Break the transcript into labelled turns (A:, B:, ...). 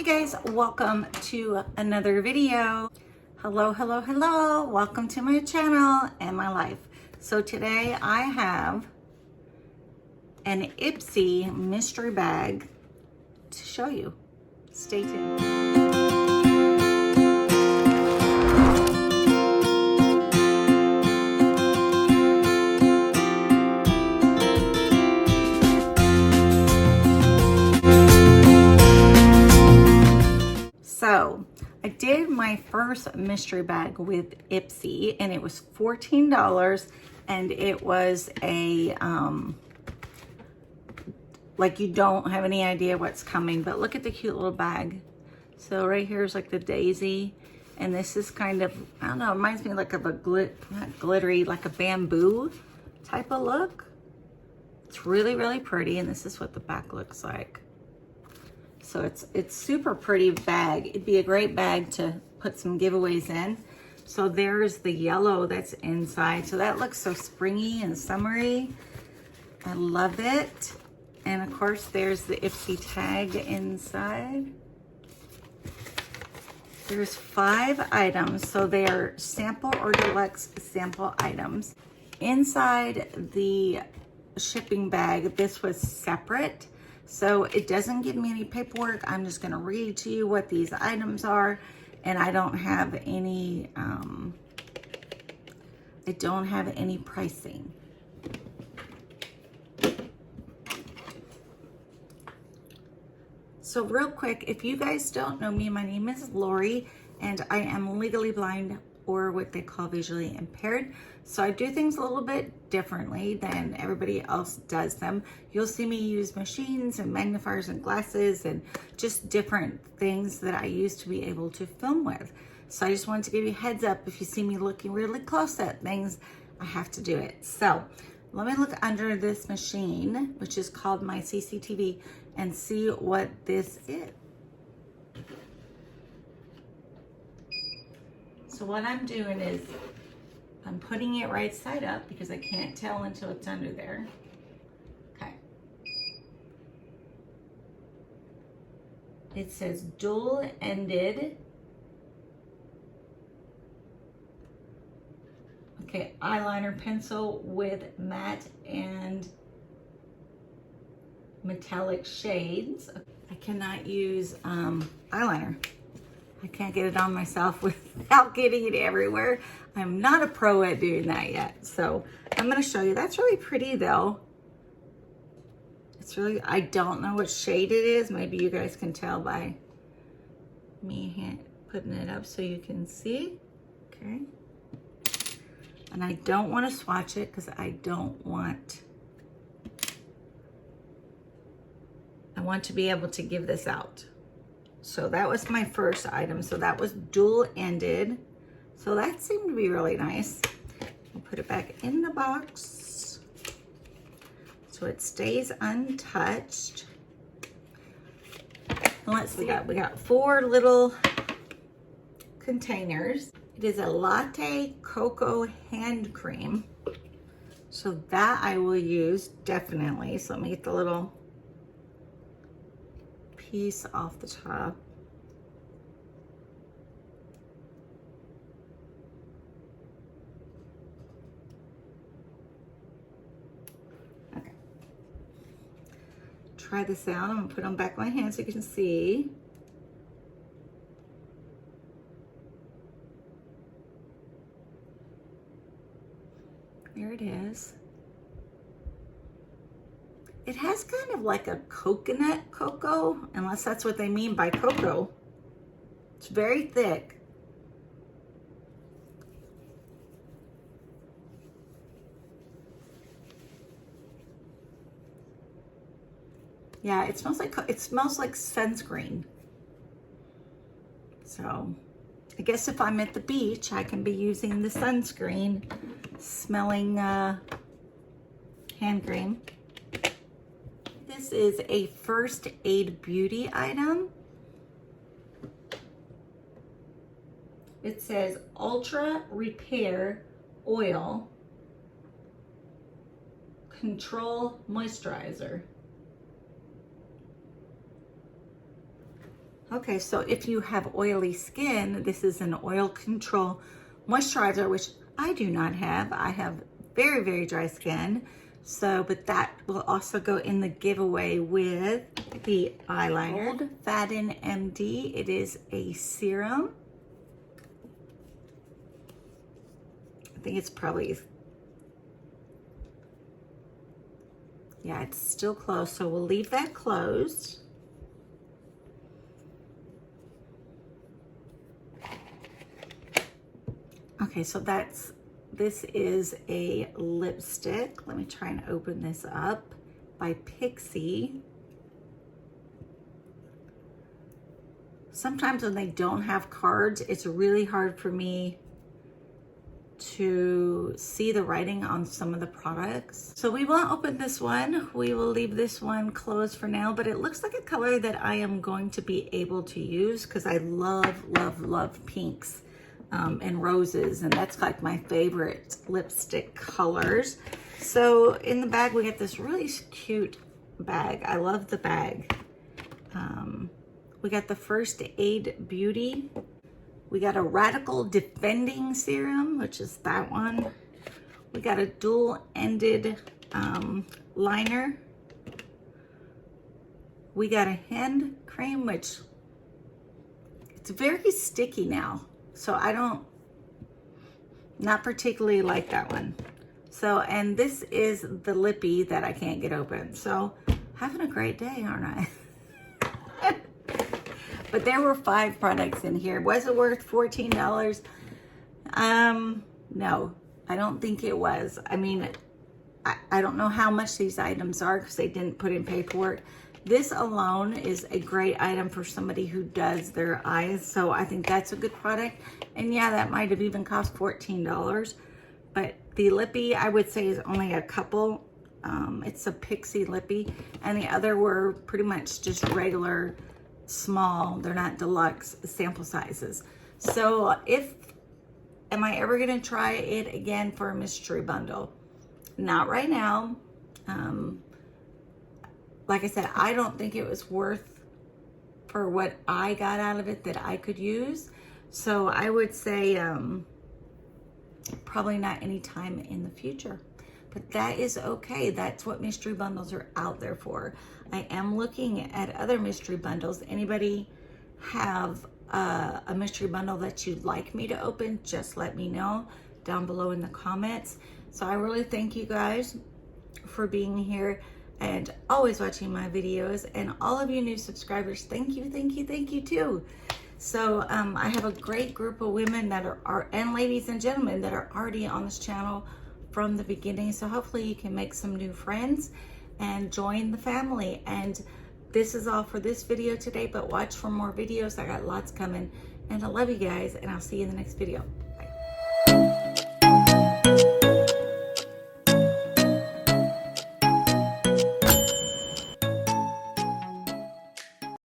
A: Hey guys, welcome to another video. Hello, hello, hello. Welcome to my channel and my life. So today I have an Ipsy mystery bag to show you. Stay tuned. So I did my first mystery bag with Ipsy and it was $14 and it was a, like you don't have any idea what's coming, but look at the cute little bag. So right here is like the daisy and this is kind of, I don't know, it reminds me like of a not glittery, like a bamboo type of look. It's really, really pretty and this is what the back looks like. So it's super pretty bag. It'd be a great bag to put some giveaways in. So there's the yellow that's inside. So that looks so springy and summery. I love it. And of course there's the Ipsy tag inside. There's 5 items. So they are sample or deluxe sample items. Inside the shipping bag, this was separate. So it doesn't give me any paperwork. I'm just gonna read to you what these items are. And I don't have any pricing. So real quick, if you guys don't know me, my name is Lori and I am legally blind or what they call visually impaired. So I do things a little bit differently than everybody else does them. You'll see me use machines and magnifiers and glasses and just different things that I use to be able to film with. So I just wanted to give you a heads up. If you see me looking really close at things, I have to do it. So let me look under this machine, which is called my CCTV, and see what this is. So what I'm doing is I'm putting it right side up because I can't tell until it's under there. Okay. It says dual-ended. Okay, eyeliner pencil with matte and metallic shades. I cannot use eyeliner. I can't get it on myself without getting it everywhere. I'm not a pro at doing that yet. So I'm gonna show you. That's really pretty though. It's really, I don't know what shade it is. Maybe you guys can tell by me putting it up so you can see. Okay. And I don't want to swatch it because I want to be able to give this out. So that was my first item. So that was dual-ended. So that seemed to be really nice. I'll put it back in the box so it stays untouched. Let's see, we got 4 little containers. It is a Latte cocoa hand cream. So that I will use definitely. So let me get the little piece off the top. Okay. Try this out. I'm gonna put them back on my hand so you can see. There it is. It has kind of like a coconut cocoa, unless that's what they mean by cocoa. It's very thick. Yeah, it smells like sunscreen. So I guess if I'm at the beach, I can be using the sunscreen smelling hand cream. This is a first aid beauty item. It says Ultra Repair Oil Control Moisturizer. Okay, so if you have oily skin, this is an oil control moisturizer, which I do not have. I have very, very dry skin. So, but that will also go in the giveaway with the eyeliner. Faden MD, it is a serum. I think it's probably, yeah, it's still closed, so we'll leave that closed. Okay, so this is a lipstick. Let me try and open this up, by Pixie. Sometimes when they don't have cards, it's really hard for me to see the writing on some of the products. So we won't open this one. We will leave this one closed for now, but it looks like a color that I am going to be able to use because I love, love, love pinks. And roses, and that's like my favorite lipstick colors. So in the bag we get this really cute bag. I love the bag. We got the First Aid Beauty. We got a Radical Defending Serum, which is that one. We got a dual-ended liner. We got a hand cream, which it's very sticky now. So I not particularly like that one. So, and this is the lippy that I can't get open. So having a great day, aren't I? But there were 5 products in here. Was it worth $14? No, I don't think it was. I mean, I don't know how much these items are because they didn't put in paperwork. This alone is a great item for somebody who does their eyes. So I think that's a good product. And yeah, that might have even cost $14. But the lippy, I would say, is only a couple. It's a Pixie lippy. And the other were pretty much just regular, small. They're not deluxe sample sizes. So am I ever going to try it again for a mystery bundle? Not right now. Like I said, I don't think it was worth for what I got out of it that I could use. So I would say probably not any time in the future. But that is okay. That's what mystery bundles are out there for. I am looking at other mystery bundles. Anybody have a mystery bundle that you'd like me to open? Just let me know down below in the comments. So I really thank you guys for being here and always watching my videos, and all of you new subscribers, thank you, thank you, thank you too. So I have a great group of women that are and ladies and gentlemen that are already on this channel from the beginning. So hopefully you can make some new friends and join the family. And this is all for this video today, but watch for more videos. I got lots coming, and I love you guys, and I'll see you in the next video.